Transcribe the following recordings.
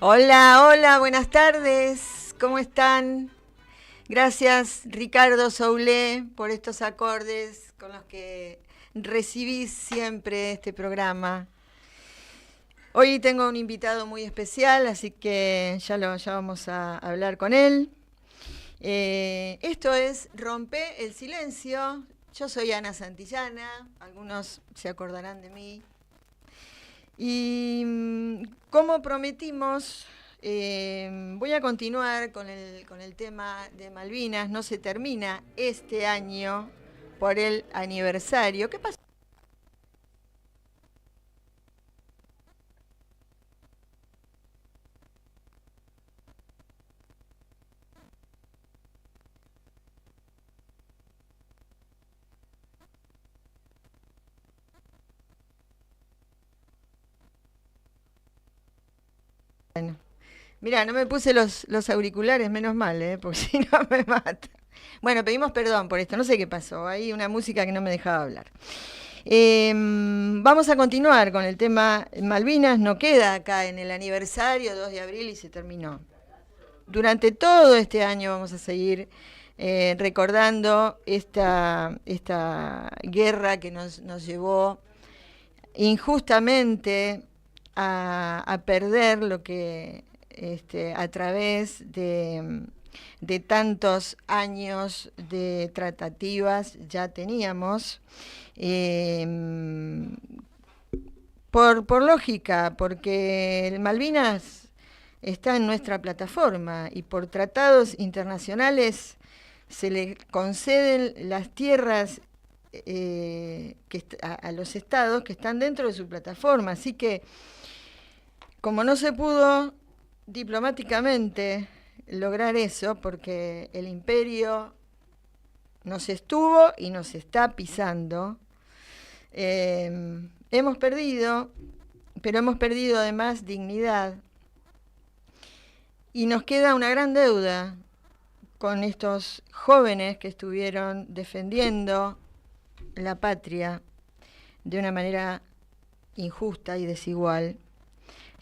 Hola, hola, buenas tardes. ¿Cómo están? Gracias, Ricardo Soulé, por estos acordes con los que recibís siempre este programa. Hoy tengo un invitado muy especial, así que ya vamos a hablar con él. Esto es Rompe el Silencio. Yo soy Ana Santillana, algunos se acordarán de mí. Y como prometimos, voy a continuar con el tema de Malvinas. No se termina este año por el aniversario. ¿Qué pasó? Bueno, mira, no me puse los auriculares, menos mal, porque si no me mata. Bueno, pedimos perdón por esto, no sé qué pasó. Hay una música que no me dejaba hablar. Vamos a continuar con el tema Malvinas. No queda acá en el aniversario 2 de abril y se terminó. Durante todo este año vamos a seguir recordando esta guerra que nos llevó injustamente a perder lo que a través de tantos años de tratativas ya teníamos. eh, por lógica, porque el Malvinas está en nuestra plataforma y por tratados internacionales se le conceden las tierras a los estados que están dentro de su plataforma. Así que, como no se pudo diplomáticamente lograr eso, porque el imperio nos estuvo y nos está pisando, hemos perdido, pero hemos perdido además dignidad. Y nos queda una gran deuda con estos jóvenes que estuvieron defendiendo la patria de una manera injusta y desigual.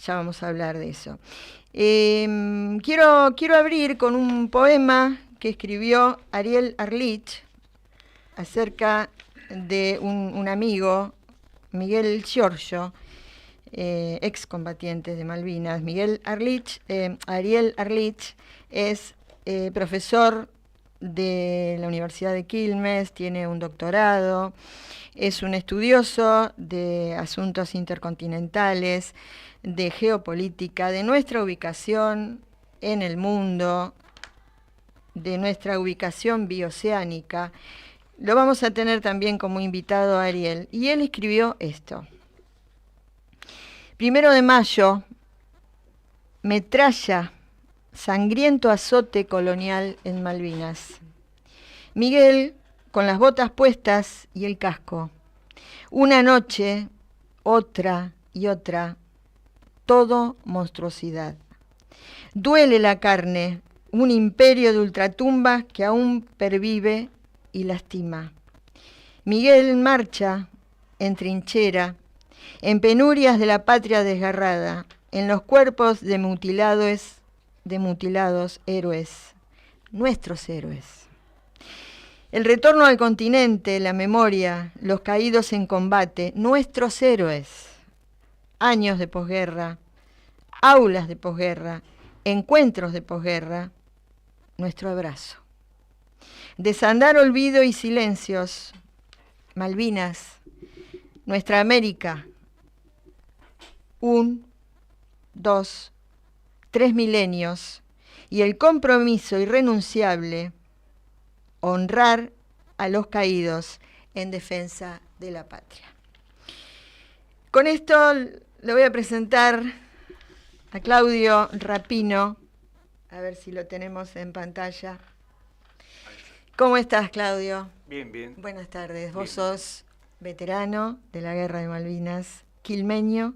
Ya vamos a hablar de eso. Quiero abrir con un poema que escribió Ariel Arlich acerca de un amigo, Miguel Giorgio, excombatientes de Malvinas. Ariel Arlich es profesor de la Universidad de Quilmes, tiene un doctorado, es un estudioso de asuntos intercontinentales, de geopolítica, de nuestra ubicación en el mundo, de nuestra ubicación bioceánica. Lo vamos a tener también como invitado a Ariel. Y él escribió esto. 1 de mayo, metralla, sangriento azote colonial en Malvinas. Miguel, con las botas puestas y el casco. Una noche, otra y otra, todo monstruosidad. Duele la carne, un imperio de ultratumbas que aún pervive y lastima. Miguel marcha en trinchera, en penurias de la patria desgarrada, en los cuerpos de mutilados héroes, nuestros héroes. El retorno al continente, la memoria, los caídos en combate, nuestros héroes. Años de posguerra, aulas de posguerra, encuentros de posguerra, nuestro abrazo. Desandar olvido y silencios, Malvinas, nuestra América. 1, 2, 3 milenios y el compromiso irrenunciable, honrar a los caídos en defensa de la patria. Con esto le voy a presentar a Claudio Rapino, a ver si lo tenemos en pantalla. ¿Cómo estás, Claudio? Bien, bien. Buenas tardes. Bien. Vos sos veterano de la Guerra de Malvinas, quilmeño,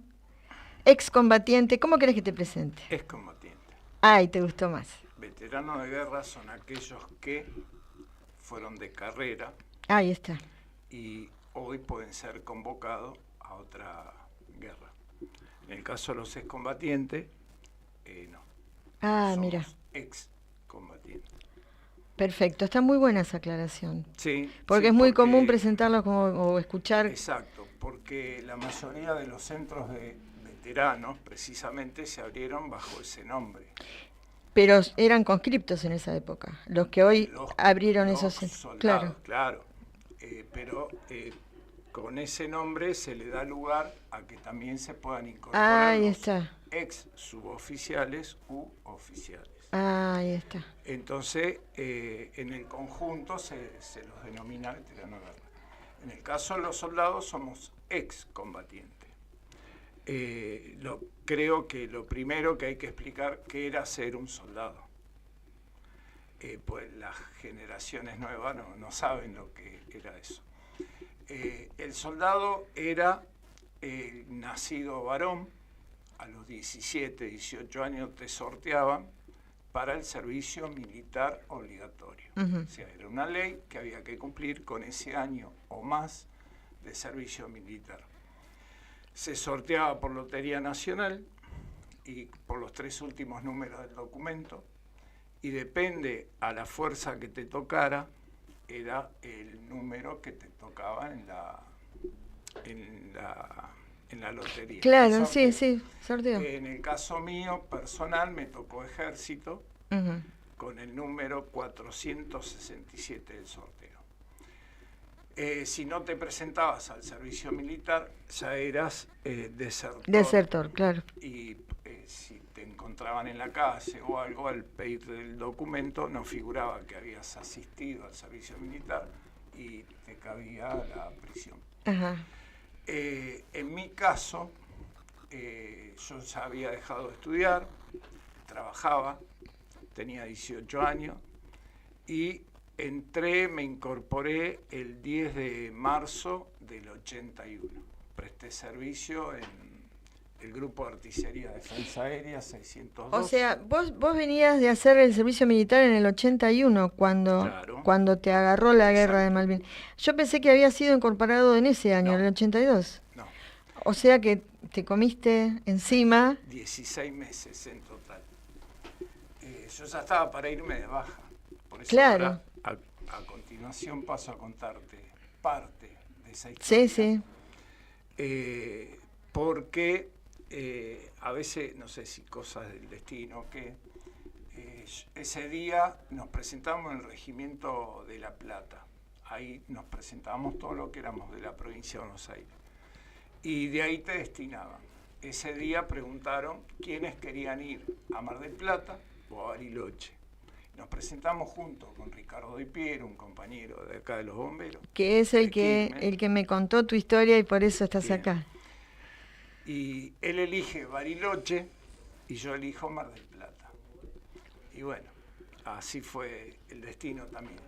excombatiente. ¿Cómo querés que te presente? Excombatiente. Ay, te gustó más. Veteranos de guerra son aquellos que fueron de carrera Ahí está. y hoy pueden ser convocados a otra guerra. En el caso de los excombatientes, Ah, somos mira. excombatientes. Perfecto, está muy buena esa aclaración. Sí, Porque sí, es muy común presentarlo como, o escuchar. Exacto, porque la mayoría de los centros de veteranos precisamente se abrieron bajo ese nombre. Pero eran conscriptos en esa época, los que hoy abrieron los esos centros. soldados, Claro. pero con ese nombre se le da lugar a que también se puedan incorporar Ahí los está. ex suboficiales u oficiales. Ahí está. Entonces, en el conjunto se los denomina veterano de guerra. En el caso de los soldados somos excombatientes. Creo que lo primero que hay que explicar qué era ser un soldado. Pues las generaciones nuevas no saben lo que era eso. El soldado era nacido varón, a los 17, 18 años te sorteaban para el servicio militar obligatorio. O sea, era una ley que había que cumplir con ese año o más de servicio militar. Se sorteaba por Lotería Nacional y por los 3 últimos números del documento, y depende a la fuerza que te tocara, era el número que te tocaba en la lotería. Claro, sí, sorteo. En el caso mío, personal, me tocó ejército con el número 467 del sorteo. Si no te presentabas al servicio militar, ya eras desertor. Desertor, claro. Y si te encontraban en la calle o algo, al pedir el documento, no figuraba que habías asistido al servicio militar y te cabía la prisión. Ajá. En mi caso, yo ya había dejado de estudiar, trabajaba, tenía 18 años y me incorporé el 10 de marzo del 81. Presté servicio en el Grupo de Artillería Defensa Aérea 602. O sea, vos venías de hacer el servicio militar en el 81, cuando te agarró la guerra de Malvinas. Yo pensé que había sido incorporado en ese año, en el 82. No. O sea que te comiste encima 16 meses en total. Yo ya estaba para irme de baja. Por eso claro. Ahora, a continuación paso a contarte parte de esa historia. Sí. Porque a veces, no sé si cosas del destino, que ese día nos presentamos en el Regimiento de La Plata. Ahí nos presentábamos todo lo que éramos de la provincia de Buenos Aires. Y de ahí te destinaban. Ese día preguntaron quiénes querían ir a Mar del Plata o a Bariloche. Nos presentamos juntos con Ricardo Di Piero, un compañero de acá de los bomberos. Que es el que me contó tu historia y por eso estás Bien. acá. Y él elige Bariloche y yo elijo Mar del Plata. Y bueno, así fue el destino también.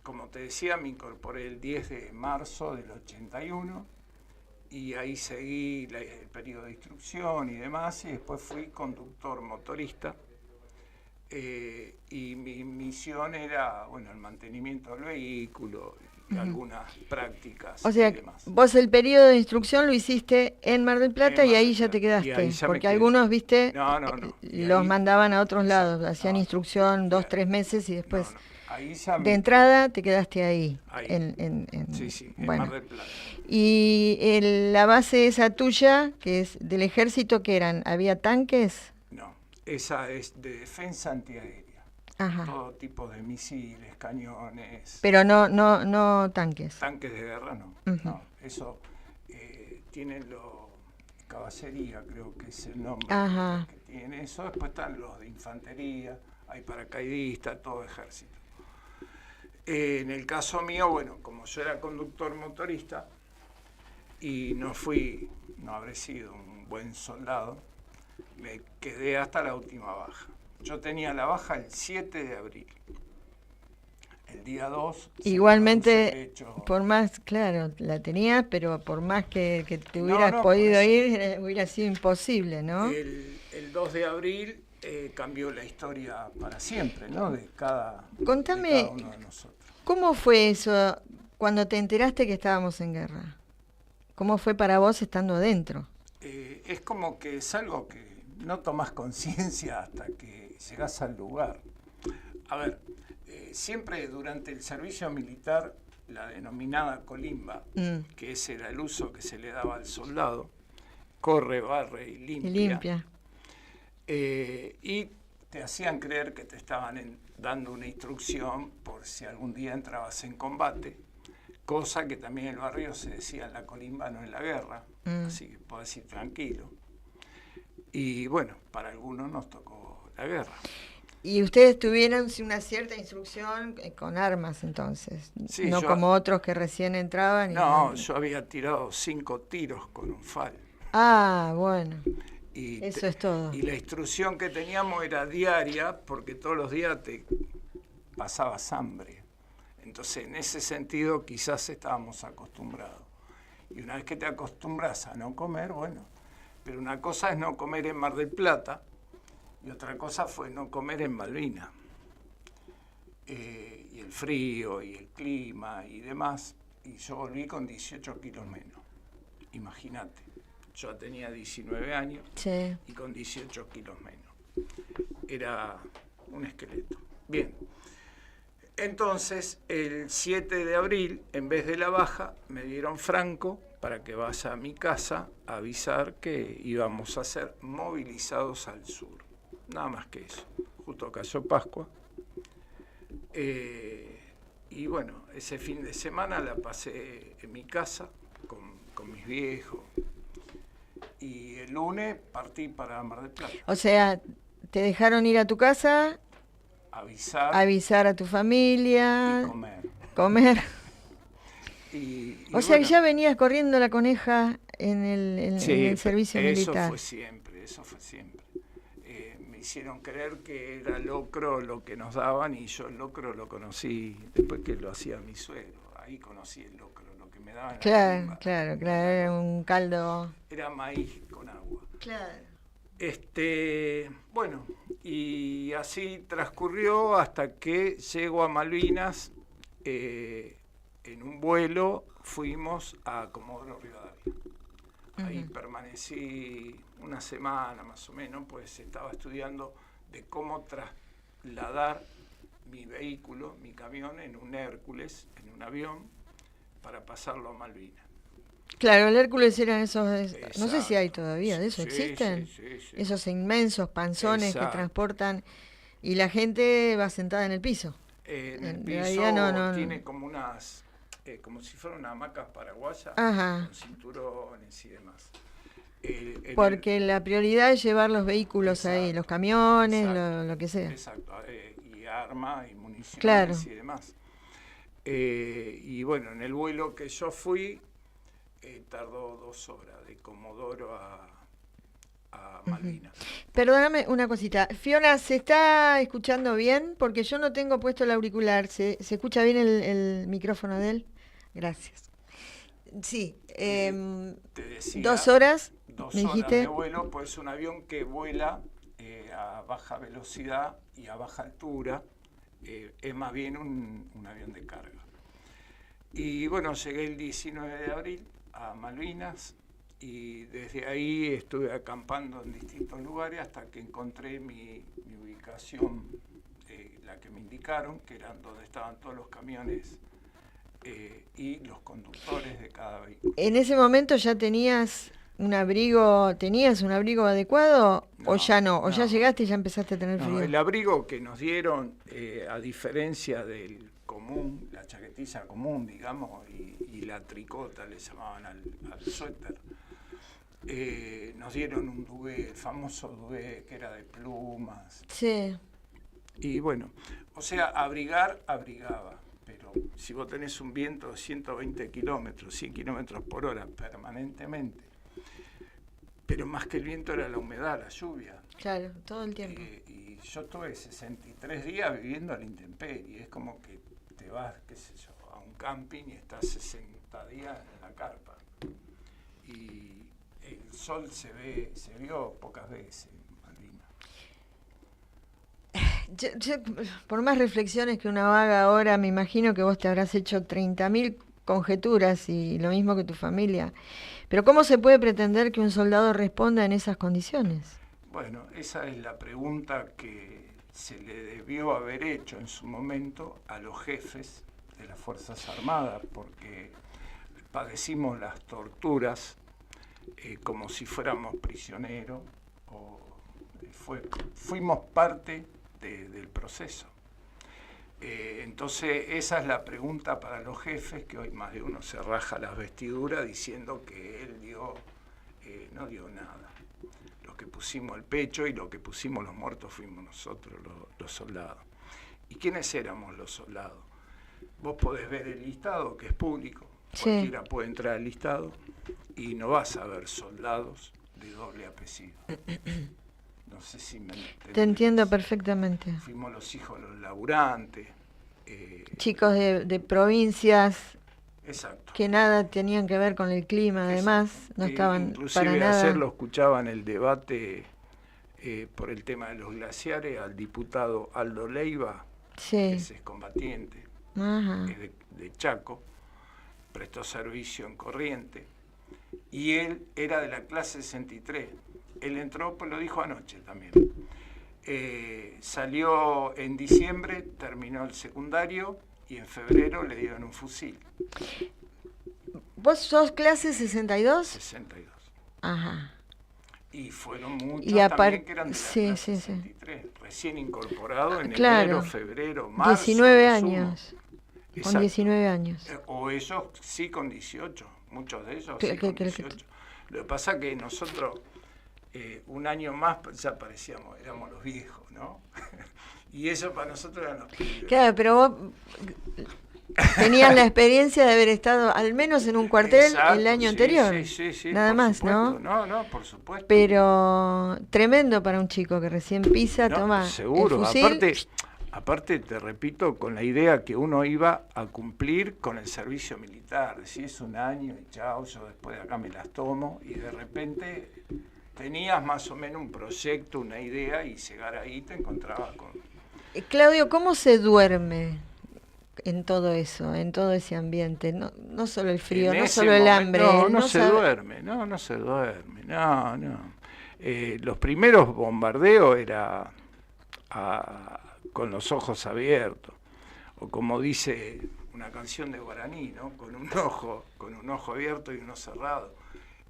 Como te decía, me incorporé el 10 de marzo del 81 y ahí seguí el periodo de instrucción y demás, y después fui conductor motorista. Y mi misión era, el mantenimiento del vehículo y algunas prácticas. O sea, y demás. vos el periodo de instrucción lo hiciste en Mar del Plata y ahí ya te quedaste. Porque algunos, viste, los mandaban a otros lados, hacían instrucción 2-3 meses y después Ahí ya de entrada te quedaste ahí. en Mar del Plata. Y la base esa tuya, que es del ejército, ¿qué eran? ¿Había tanques? No, esa es de defensa antiaérea. Ajá. Todo tipo de misiles, cañones. Pero no tanques. Tanques de guerra no. No, eso tienen caballería, creo que es el nombre que tiene eso. Después están los de infantería, hay paracaidistas, todo ejército. En el caso mío, como yo era conductor motorista y no habré sido un buen soldado, me quedé hasta la última baja. Yo tenía la baja el 7 de abril. El día 2... Igualmente, por más, claro, la tenías, pero por más que te hubieras podido ir, hubiera sido imposible, ¿no? El 2 de abril cambió la historia para siempre, ¿no? De cada uno de nosotros. ¿Cómo fue eso cuando te enteraste que estábamos en guerra? ¿Cómo fue para vos estando adentro? Es como que es algo que no tomás conciencia hasta que llegás al lugar. A ver, siempre durante el servicio militar, la denominada colimba, que ese era el uso que se le daba al soldado, corre, barre y limpia. Y te hacían creer que te estaban dando una instrucción por si algún día entrabas en combate, cosa que también en el barrio se decía en la colimba, no en la guerra, así que podés ir tranquilo. Y bueno, para algunos nos tocó la guerra. Y ustedes tuvieron una cierta instrucción con armas entonces, sí, no como otros que recién entraban. No, yo había tirado 5 tiros con un FAL. Ah, bueno, y eso es todo. Y la instrucción que teníamos era diaria, porque todos los días te pasabas hambre. Entonces, en ese sentido, quizás estábamos acostumbrados. Y una vez que te acostumbras a no comer, bueno, pero una cosa es no comer en Mar del Plata, y otra cosa fue no comer en Malvinas. Y el frío, y el clima, y demás. Y yo volví con 18 kilos menos. Imagínate. Yo tenía 19 años y con 18 kilos menos. Era un esqueleto. Bien. Entonces, el 7 de abril, en vez de la baja, me dieron franco para que vaya a mi casa a avisar que íbamos a ser movilizados al sur. Nada más que eso. Justo cayó Pascua. Y bueno, ese fin de semana la pasé en mi casa con mis viejos. Y el lunes partí para Mar del Plata. O sea, te dejaron ir a tu casa, avisar a tu familia, y comer. Y o sea, que ya venías corriendo la coneja en el servicio militar. Eso fue siempre. Me hicieron creer que era locro lo que nos daban, y yo el locro lo conocí después que lo hacía mi suegro. Ahí conocí el locro, lo que me daban. Claro, era un caldo. Era maíz con agua. Claro. Bueno, y así transcurrió hasta que llego a Malvinas. En un vuelo fuimos a Comodoro Rivadavia. Ahí permanecí una semana más o menos, pues estaba estudiando de cómo trasladar mi vehículo, mi camión, en un Hércules, en un avión, para pasarlo a Malvinas. Claro, el Hércules eran esos, no sé si hay todavía, ¿de eso existen? Sí. Esos inmensos panzones que transportan, y la gente va sentada en el piso. En el piso no. Tiene como unas, como si fueran hamacas paraguayas, con cinturones y demás. Porque la prioridad es llevar los vehículos ahí, los camiones, lo que sea. Exacto, y armas y municiones, claro, y demás. Y bueno, en el vuelo que yo fui, tardó 2 horas, de Comodoro a Malvinas. Perdóname una cosita. Fiona, ¿se está escuchando bien? Porque yo no tengo puesto el auricular. ¿Se escucha bien el micrófono de él? Gracias. Sí. Te decía, 2 horas. 2 me horas dijiste. de vuelo, pues un avión que vuela a baja velocidad y a baja altura. Es más bien un avión de carga. Y bueno, llegué el 19 de abril a Malvinas, y desde ahí estuve acampando en distintos lugares hasta que encontré mi ubicación, la que me indicaron, que eran donde estaban todos los camiones y los conductores de cada vehículo. ¿En ese momento ya tenías un abrigo adecuado? No, ¿O ya no? ¿O no, ya llegaste y ya empezaste a tener frío? El abrigo que nos dieron, a diferencia del común, la chaquetilla común, digamos, y la tricota, le llamaban al suéter, nos dieron un duvet, el famoso duvet que era de plumas. Sí. Y bueno, o sea, abrigaba, pero si vos tenés un viento de 120 kilómetros, 100 kilómetros por hora permanentemente, pero más que el viento era la humedad, la lluvia. Claro, todo el tiempo. Y yo tuve 63 días viviendo a la intemperie. Es como que te vas, qué sé yo, a un camping y estás 60 días en la carpa. Y el sol se vio pocas veces en Malvinas. Yo, por más reflexiones que uno haga ahora, me imagino que vos te habrás hecho 30.000 conjeturas, y lo mismo que tu familia. Pero ¿cómo se puede pretender que un soldado responda en esas condiciones? Bueno, esa es la pregunta que se le debió haber hecho en su momento a los jefes de las Fuerzas Armadas, porque padecimos las torturas como si fuéramos prisioneros, o fuimos parte del proceso. Entonces esa es la pregunta para los jefes, que hoy más de uno se raja las vestiduras diciendo que él no dio nada. Los que pusimos el pecho y los que pusimos los muertos fuimos nosotros, los soldados. ¿Y quiénes éramos los soldados? Vos podés ver el listado, que es público, sí. Cualquiera puede entrar al listado y no vas a ver soldados de doble apellido. No sé si me entendés. Te entiendo perfectamente. Fuimos los hijos de los laburantes. Chicos de provincias. Exacto. Que nada tenían que ver con el clima, además, no estaban para nada. Ayer lo escuchaba en el debate por el tema de los glaciares al diputado Aldo Leiva, sí. Que es excombatiente, de Chaco, prestó servicio en Corrientes, y él era de la clase 63. Él entró, pues lo dijo anoche también. Salió en diciembre, terminó el secundario, y en febrero le dieron un fusil. ¿Vos sos clase 62? 62. Ajá. Y fueron muchos también que eran de la clase 63, recién incorporados en enero, febrero, marzo. 19 años. Con 19 años. O ellos sí con 18, muchos de ellos sí con 18. Lo que pasa es que nosotros, un año más ya parecíamos, éramos los viejos, ¿no? Y eso para nosotros eran los pibes. Claro, pero vos tenías la experiencia de haber estado al menos en un cuartel. Exacto, el año anterior. Sí, nada más, supuesto. ¿No? No, por supuesto. Pero tremendo para un chico que recién pisa, toma seguro. El fusil. Aparte, te repito, con la idea que uno iba a cumplir con el servicio militar. Si es un año y chao, yo después de acá me las tomo, y de repente tenías más o menos un proyecto, una idea, y llegar ahí te encontrabas con... Claudio, ¿cómo se duerme en todo eso, en todo ese ambiente? No solo el frío, no solo el hambre. No se duerme. Los primeros bombardeos era con los ojos abiertos, o como dice una canción de Guaraní, ¿no? Con un ojo abierto y uno cerrado.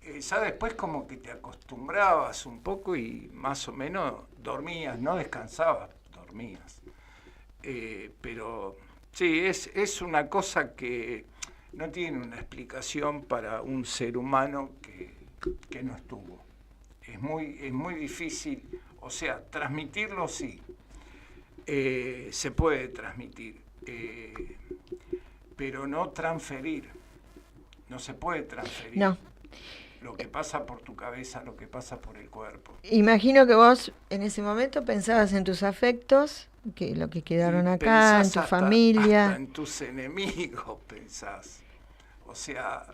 Ya después como que te acostumbrabas un poco y más o menos dormías, no descansabas, dormías. Pero sí, es una cosa que no tiene una explicación para un ser humano que no estuvo. Es muy difícil, o sea, transmitirlo sí, se puede transmitir, pero no transferir, no se puede transferir. No. Lo que pasa por tu cabeza, lo que pasa por el cuerpo. Imagino que vos en ese momento pensabas en tus afectos, que lo que quedaron acá, en tu familia. Hasta en tus enemigos pensás. O sea,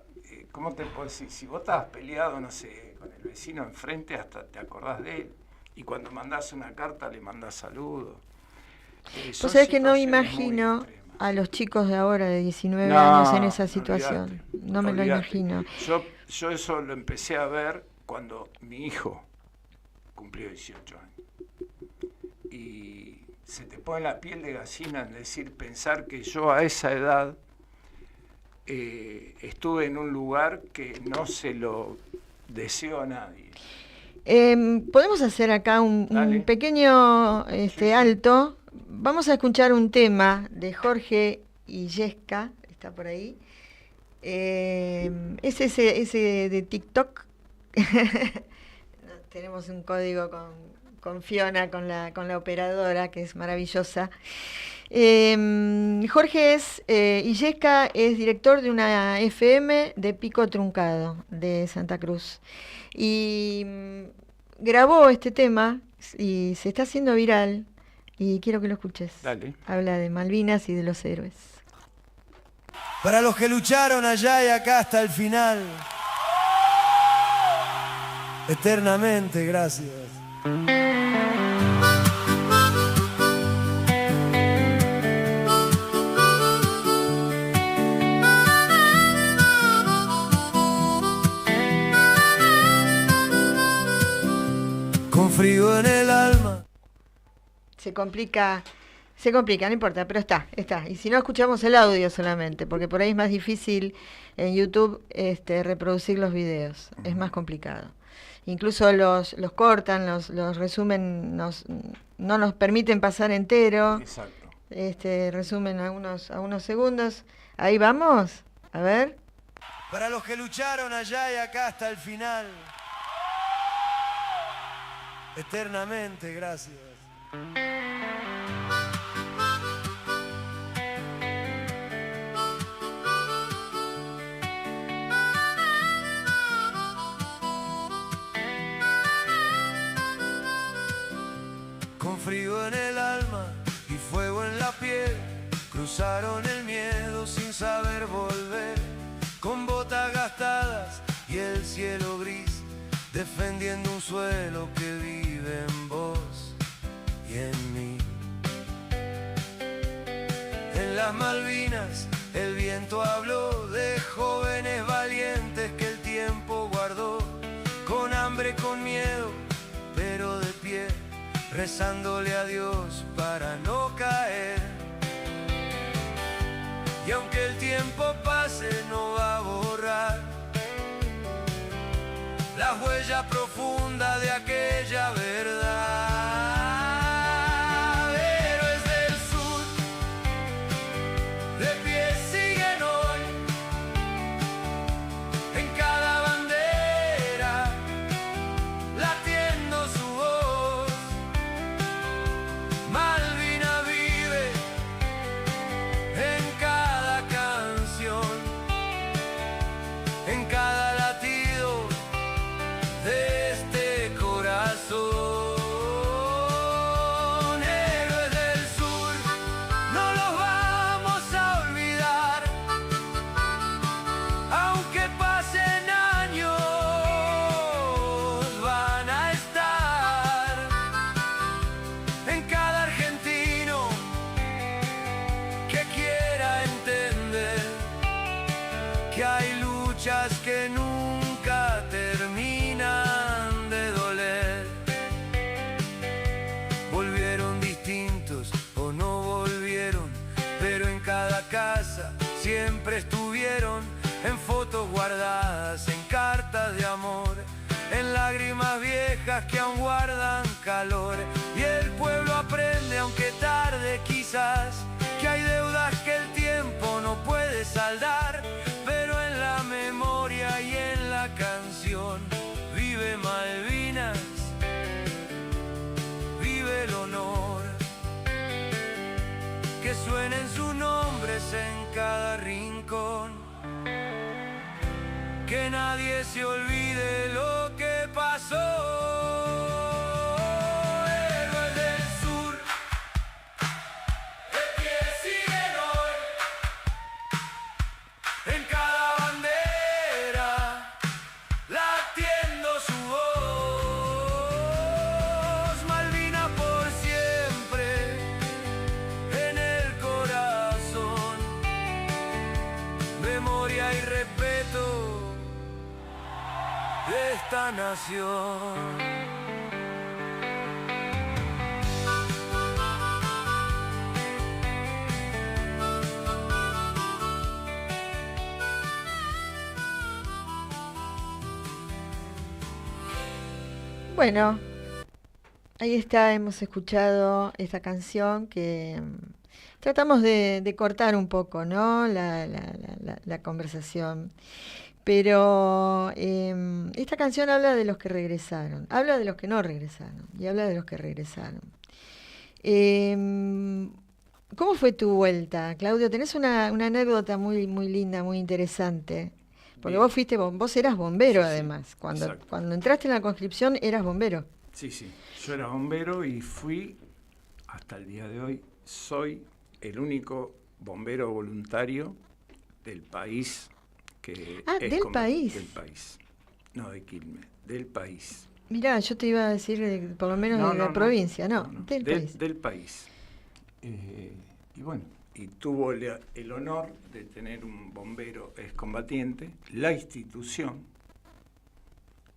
¿cómo te puedo decir? Si vos estabas peleado, no sé, con el vecino enfrente, hasta te acordás de él. Y cuando mandás una carta, le mandás saludos. Vos sabés que no me imagino a los chicos de ahora, de 19 años, en esa situación. No me lo imagino. Yo eso lo empecé a ver cuando mi hijo cumplió 18 años. Y se te pone la piel de gallina en pensar que yo a esa edad estuve en un lugar que no se lo deseo a nadie. Podemos hacer acá un pequeño alto. Vamos a escuchar un tema de Jorge Illesca, está por ahí. Es ese de TikTok. Tenemos un código con Fiona, con la operadora, que es maravillosa. Jorge Illesca es director de una FM de Pico Truncado, de Santa Cruz. Y grabó este tema y se está haciendo viral. Y quiero que lo escuches. Dale. Habla de Malvinas y de los héroes. Para los que lucharon allá y acá hasta el final. Eternamente, gracias. frío en el alma. Se complica, no importa, pero está. Y si no, escuchamos el audio solamente, porque por ahí es más difícil en YouTube reproducir los videos, es más complicado. Incluso los cortan, los resumen, no nos permiten pasar entero. Exacto. Resumen a unos segundos. Ahí vamos, a ver. Para los que lucharon allá y acá hasta el final. Eternamente, gracias. Con frío en el alma y fuego en la piel, cruzaron el miedo sin saber volver, con botas gastadas y el cielo gris, defendiendo un suelo que vive en vos y en mí. En las Malvinas el viento habló de jóvenes valientes que el tiempo guardó, con hambre, con miedo, pero de pie, rezándole a Dios para no caer. Y aunque el tiempo pase no va a borrar la huella profunda de aquella verdad. Héroes del sur, de pie siguen hoy, en cada bandera, latiendo su voz. Malvina vive en cada canción, en cada latido de este corazón. Héroes del sur, no los vamos a olvidar, aunque pasen años, van a estar en cada argentino que quiera entender que hay luchas que nunca terminan de doler. Volvieron distintos o no volvieron, pero en cada casa siempre estuvieron, en fotos guardadas, en cartas de amor, en lágrimas viejas que aún guardan calor. Y el pueblo aprende, aunque tarde quizás, que hay deudas que el tiempo no puede saldar, pero en la memoria y en la canción vive Malvinas, vive el honor, que suenen sus nombres en cada rincón, que nadie se olvide lo que pasó. Héroes del sur, de pie siguen hoy, en cada bandera, latiendo su voz. Malvina por siempre en el corazón, memoria y respeto de esta nación. Bueno, ahí está, hemos escuchado esta canción que tratamos de cortar un poco, ¿no? La conversación. Pero esta canción habla de los que regresaron, habla de los que no regresaron y habla de los que regresaron. ¿Cómo fue tu vuelta, Claudio? Tenés una anécdota muy, muy linda, muy interesante. Porque Bien. vos eras bombero, Sí, sí, además. exacto. Cuando entraste en la conscripción eras bombero. Sí, yo era bombero y fui, hasta el día de hoy, soy el único bombero voluntario del país que ¿Del país? Del país, no de Quilmes, del país. Mirá, yo te iba a decir por lo menos de la provincia, no, del país. Del país. Y bueno, y tuvo el honor de tener un bombero excombatiente, la institución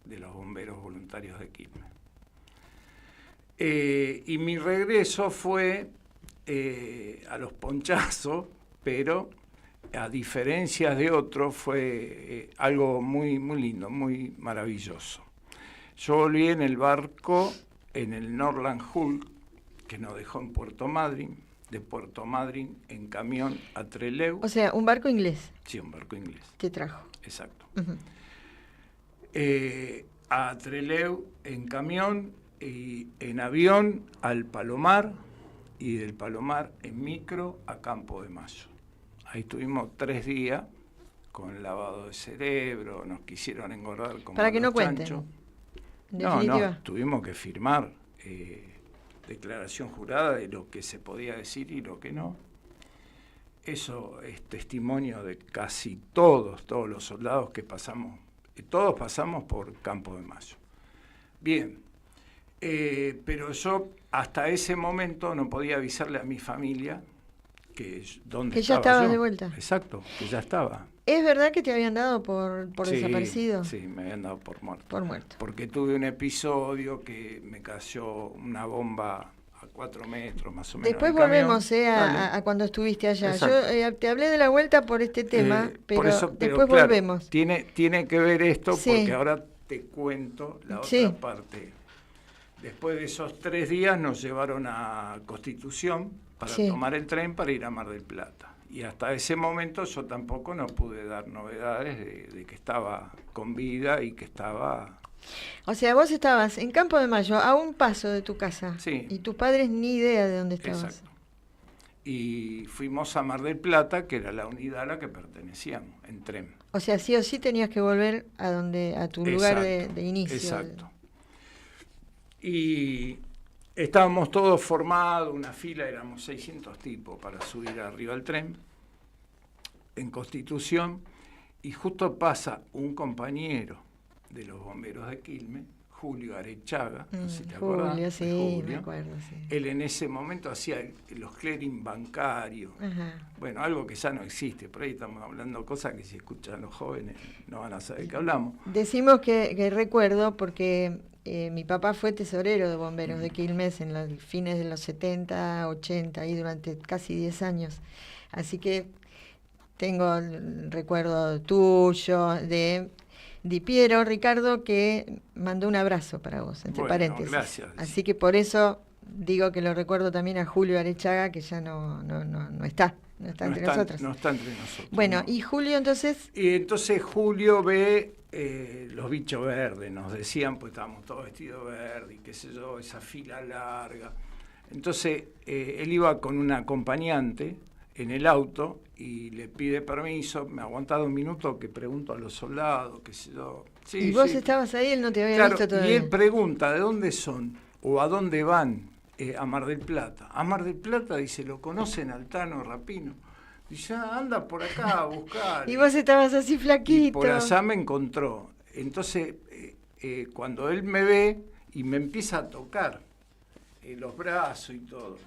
de los bomberos voluntarios de Quilmes. Y mi regreso fue a los ponchazos, pero a diferencia de otros fue algo muy, muy lindo, muy maravilloso. Yo volví en el barco, en el Norland Hulk, que nos dejó en Puerto Madryn, de Puerto Madryn en camión a Trelew. O sea, un barco inglés. Sí, un barco inglés. Te trajo. Exacto. Uh-huh. A Trelew en camión y en avión al Palomar, y del Palomar en micro a Campo de Mayo. Ahí estuvimos 3 días con lavado de cerebro, nos quisieron engordar como para que no chanchos. Cuenten. No, tuvimos que firmar declaración jurada de lo que se podía decir y lo que no. Eso es testimonio de casi todos los soldados que pasamos, todos pasamos por Campo de Mayo. Bien, pero yo hasta ese momento no podía avisarle a mi familia que ya estabas de vuelta. Exacto, que ya estaba. ¿Es verdad que te habían dado por sí, desaparecido? Sí, me habían dado por muerto. Por muerto. Porque tuve un episodio que me cayó una bomba a 4 metros más o menos. Después volvemos a cuando estuviste allá. Exacto. Yo te hablé de la vuelta por este tema, pero después claro, volvemos. Tiene que ver esto porque ahora te cuento la otra parte. Después de esos 3 días nos llevaron a Constitución para tomar el tren para ir a Mar del Plata. Y hasta ese momento yo tampoco no pude dar novedades de que estaba con vida y que estaba... O sea, vos estabas en Campo de Mayo, a un paso de tu casa. Sí. Y tus padres ni idea de dónde estabas. Exacto. Y fuimos a Mar del Plata, que era la unidad a la que pertenecíamos, en tren. O sea, sí o sí tenías que volver a tu lugar de inicio. Exacto. Y estábamos todos formados, una fila, éramos 600 tipos para subir arriba al tren, en Constitución, y justo pasa un compañero de los bomberos de Quilmes, Julio Arechaga, no sé si te acordás. Julio, sí, Julio. Me acuerdo, sí. Él en ese momento hacía los clearing bancarios. Ajá. Bueno, algo que ya no existe, por ahí estamos hablando cosas que si escuchan los jóvenes no van a saber de qué hablamos. Decimos que recuerdo porque mi papá fue tesorero de bomberos de Quilmes en los fines de los 70, 80, y durante casi 10 años. Así que tengo el recuerdo tuyo, de Di Piero, Ricardo, que mandó un abrazo para vos, entre paréntesis. Gracias. Así que por eso digo que lo recuerdo también a Julio Arechaga, que ya no está. No está entre nosotros. No está entre nosotros. Bueno, ¿y Julio entonces? Y entonces Julio ve los bichos verdes, nos decían, pues estábamos todos vestidos verdes, y qué sé yo, esa fila larga. Entonces él iba con un acompañante en el auto y le pide permiso, me aguanta 2 minutos que pregunto a los soldados, qué sé yo. Sí, ¿y vos estabas ahí, él no te había visto todavía? Y él pregunta, ¿de dónde son? ¿O a dónde van? A Mar del Plata. A Mar del Plata, dice, ¿lo conocen al Tano Rapino? Dice, anda por acá a buscar. Y vos estabas así flaquito. Y por allá me encontró. Entonces, cuando él me ve y me empieza a tocar los brazos y todo,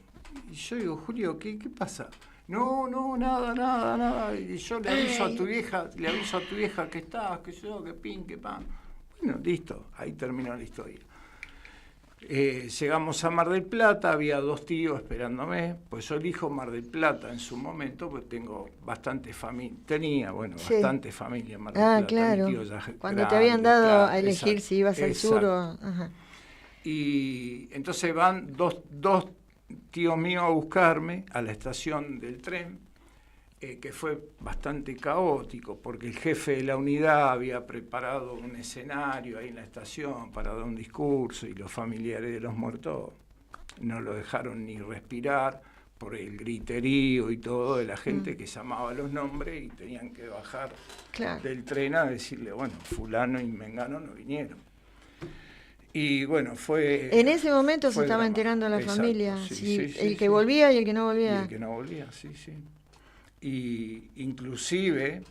y yo digo, Julio, ¿qué pasa? No, nada. Y yo le aviso a tu vieja que estás, que yo, que pin, que pan. Bueno, listo, ahí terminó la historia. Llegamos a Mar del Plata, había 2 tíos esperándome, pues yo elijo Mar del Plata en su momento, pues tengo bastante familia, bastante familia en Mar del Plata. Claro, cuando te habían dado a elegir si ibas al sur o... Ajá. Y entonces van dos tíos míos a buscarme a la estación del tren, que fue bastante caótico, porque el jefe de la unidad había preparado un escenario ahí en la estación para dar un discurso, y los familiares de los muertos no lo dejaron ni respirar por el griterío y todo de la gente que llamaba los nombres y tenían que bajar del tren a decirle, bueno, fulano y mengano no vinieron. Y bueno, fue... En ese momento se estaba enterando la familia, el que volvía y el que no volvía. Y el que no volvía, sí. Y inclusive,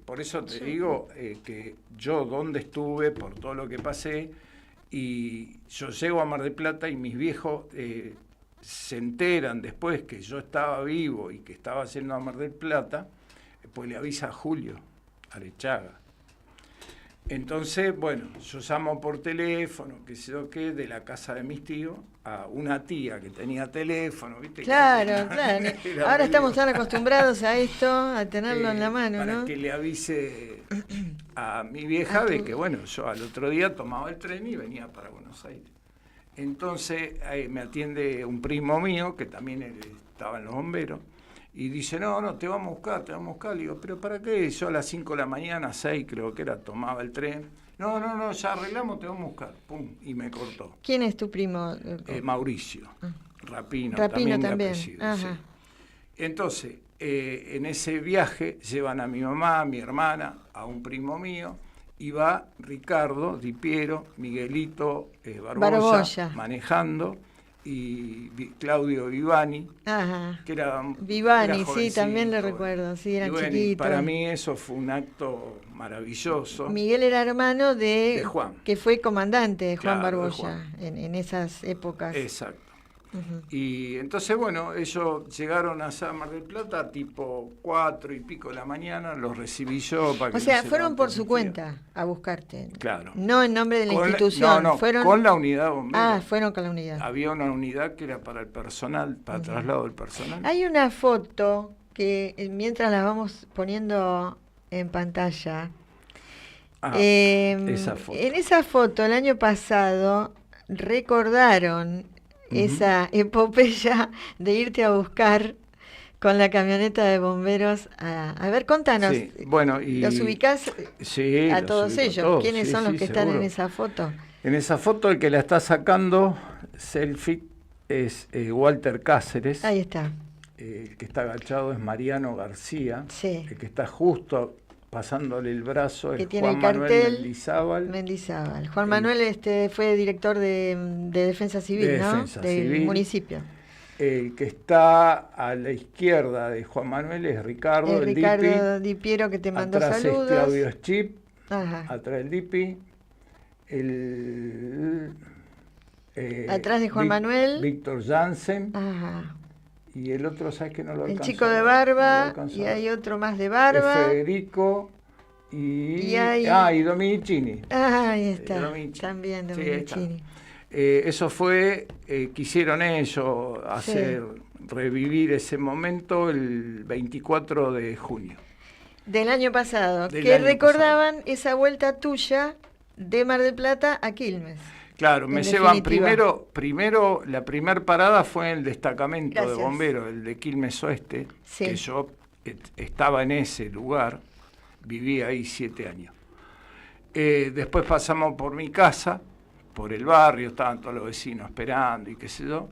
por eso te digo que yo donde estuve, por todo lo que pasé, y yo llego a Mar del Plata y mis viejos se enteran después que yo estaba vivo y que estaba yendo a Mar del Plata, pues le avisa a Julio Arechaga. Entonces, bueno, yo llamo por teléfono, qué sé yo qué, de la casa de mis tíos, a una tía que tenía teléfono, ¿viste? Claro, claro. Ahora estamos tan medio... acostumbrados a esto, a tenerlo en la mano, para ¿no? que le avise a mi vieja de que, bueno, yo al otro día tomaba el tren y venía para Buenos Aires. Entonces me atiende un primo mío, que también estaba en los bomberos, y dice, no, te vamos a buscar. Le digo, ¿pero para qué? Yo a las 5 de la mañana, 6 creo que era, tomaba el tren. No, ya arreglamos, te vamos a buscar. Pum, y me cortó. ¿Quién es tu primo? Mauricio, Rapino también. de apellido, sí. Entonces, en ese viaje llevan a mi mamá, a mi hermana, a un primo mío, y va Ricardo Di Piero, Miguelito Barbosa manejando, y Claudio Vivani, que era Vivani, sí, también lo recuerdo, sí, eran chiquitos. Para mí eso fue un acto maravilloso. Miguel era hermano de Juan, que fue comandante de Juan Barbosa, en esas épocas. Exacto. Y entonces, bueno, ellos llegaron allá a Mar del Plata tipo 4 y pico de la mañana, los recibí yo para que... O sea, fueron por su cuenta a buscarte. Claro. No en nombre de la institución. Fueron con la unidad bombera. Fueron con la unidad. Había una unidad que era para el personal, para traslado del personal. Hay una foto que mientras la vamos poniendo en pantalla, esa foto. En esa foto el año pasado recordaron esa epopeya de irte a buscar con la camioneta de bomberos. A ver, contanos. Sí, bueno, y ¿los ubicás a todos ellos? ¿Quiénes son los que están en esa foto? En esa foto el que la está sacando selfie es Walter Cáceres. Ahí está. El que está agachado es Mariano García. Sí. El que está justo pasándole el brazo que es tiene Juan el cartel Manuel Mendizábal. Juan Manuel fue director de Defensa Civil, ¿no? Del municipio. El que está a la izquierda de Juan Manuel es Ricardo, Ricardo Di Piero, que te mandó atrás saludos. Es Claudio Schip, Ajá. atrás el Dipi. Atrás de Juan Manuel. Víctor Jansen. Ajá. Y el otro, ¿sabes que no lo alcanzó? El chico de barba, y hay otro más de barba. Federico y Dominicini. Ahí está, Dominicini. También Dominicini. Eso fue, quisieron ellos hacer revivir ese momento el 24 de junio. Del año pasado, que recordaban esa vuelta tuya de Mar del Plata a Quilmes. Claro, me llevan primero, la primera parada fue en el destacamento de bomberos, el de Quilmes Oeste, que yo estaba en ese lugar, viví ahí 7 años. Después pasamos por mi casa, por el barrio, estaban todos los vecinos esperando y qué sé yo,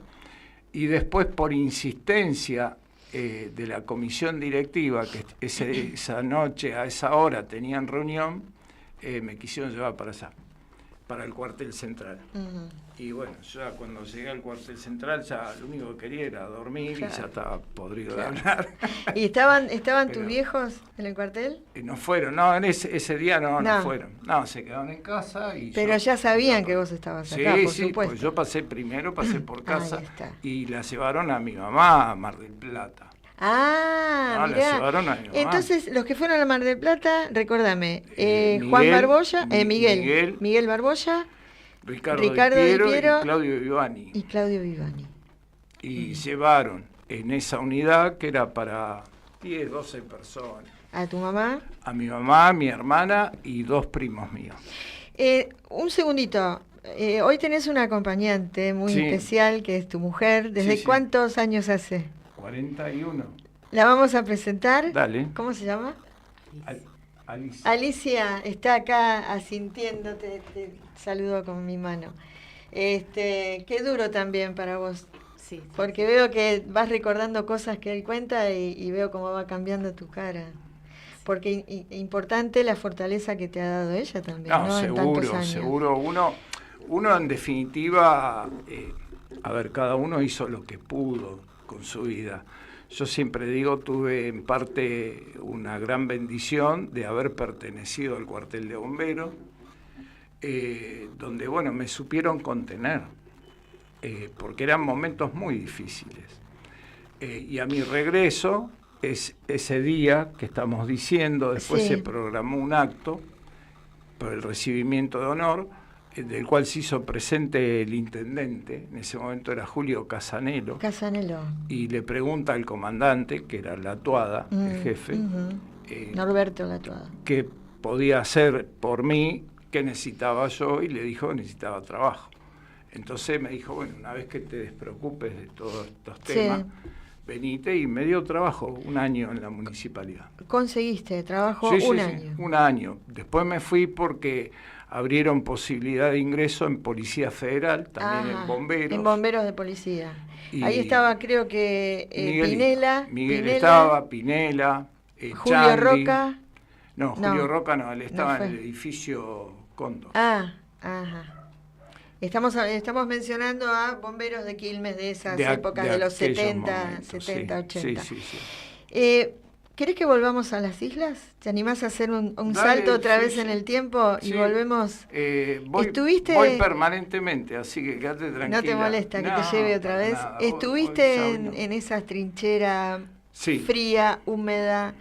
y después por insistencia de la comisión directiva, que esa noche, a esa hora tenían reunión, me quisieron llevar para allá, para el cuartel central. Y bueno, ya cuando llegué al cuartel central, ya lo único que quería era dormir y ya estaba podrido de hablar. ¿Y estaban tus viejos en el cuartel? No fueron, en ese día no fueron. No, se quedaron en casa y... Pero ya sabían que vos estabas acá, por supuesto. Pues yo pasé por casa y la llevaron a mi mamá a Mar del Plata. Mirá. La llevaron a mi mamá. Entonces, los que fueron a Mar del Plata, recuérdame, Juan Barbosa, Miguel Barbosa, Ricardo Di Piero y Claudio Vivani. Y llevaron en esa unidad que era para 10, 12 personas. ¿A tu mamá? A mi mamá, mi hermana y 2 primos míos. Un segundito. Hoy tenés una acompañante muy especial que es tu mujer. ¿Desde cuántos años hace? 41. ¿La vamos a presentar? Dale. ¿Cómo se llama? Alicia. Alicia está acá asintiendo, te saludo con mi mano. Qué duro también para vos. Sí. Porque veo que vas recordando cosas que él cuenta y veo cómo va cambiando tu cara. Porque importante la fortaleza que te ha dado ella también, ¿no? Seguro. Uno en definitiva, cada uno hizo lo que pudo con su vida. Yo siempre digo, tuve en parte una gran bendición de haber pertenecido al cuartel de bomberos, donde, me supieron contener, porque eran momentos muy difíciles. Y a mi regreso, ese día que estamos diciendo, después se programó un acto por el recibimiento de honor, del cual se hizo presente el intendente, en ese momento era Julio Casanelo, y le pregunta al comandante, que era Latuada, el jefe, Norberto Latuada, qué podía hacer por mí, qué necesitaba yo, y le dijo que necesitaba trabajo. Entonces me dijo, bueno, una vez que te despreocupes de todos estos temas, venite, y me dio trabajo 1 año en la municipalidad. ¿Conseguiste trabajo un año? 1 año. Después me fui porque abrieron posibilidad de ingreso en Policía Federal, también en bomberos. En bomberos de policía. Ahí estaba, creo que Miguel estaba, Pinela, Julio Chandy. Roca. No, Julio Roca no, él estaba en el edificio Cóndor. Estamos mencionando a bomberos de Quilmes de esas épocas, de los 70, 80. Sí. ¿Querés que volvamos a las islas? ¿Te animás a hacer un salto otra vez en el tiempo y volvemos? Voy permanentemente, así que quédate tranquila. ¿No te molesta que te lleve otra vez? ¿Estuviste en esa trinchera fría, húmeda,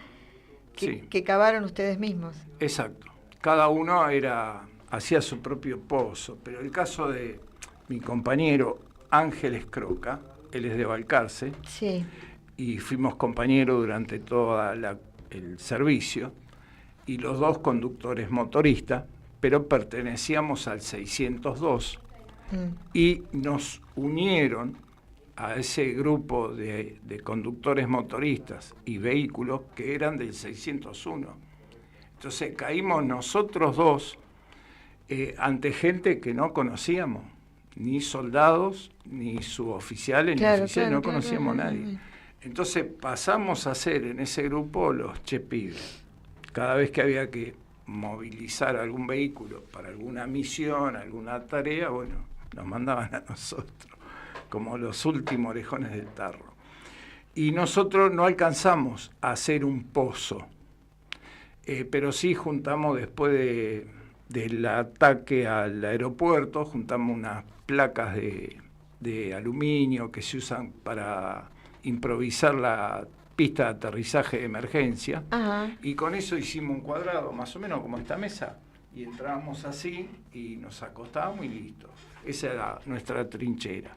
que cavaron ustedes mismos? Exacto. Cada uno hacía su propio pozo, pero el caso de mi compañero Ángel Escroca, él es de Balcarce, y fuimos compañeros durante todo el servicio, y los dos conductores motoristas, pero pertenecíamos al 602, y nos unieron a ese grupo de conductores motoristas y vehículos que eran del 601. Entonces caímos nosotros dos ante gente que no conocíamos, ni soldados, ni suboficiales, ni oficiales, no conocíamos a nadie. Entonces pasamos a ser en ese grupo los chepibes. Cada vez que había que movilizar algún vehículo para alguna misión, alguna tarea, bueno, nos mandaban a nosotros, como los últimos orejones del tarro. Y nosotros no alcanzamos a hacer un pozo, pero sí juntamos después del ataque al aeropuerto, juntamos unas placas de aluminio que se usan para improvisar la pista de aterrizaje de emergencia, y con eso hicimos un cuadrado, más o menos como esta mesa, y entrábamos así, y nos acostábamos y listo. Esa era nuestra trinchera.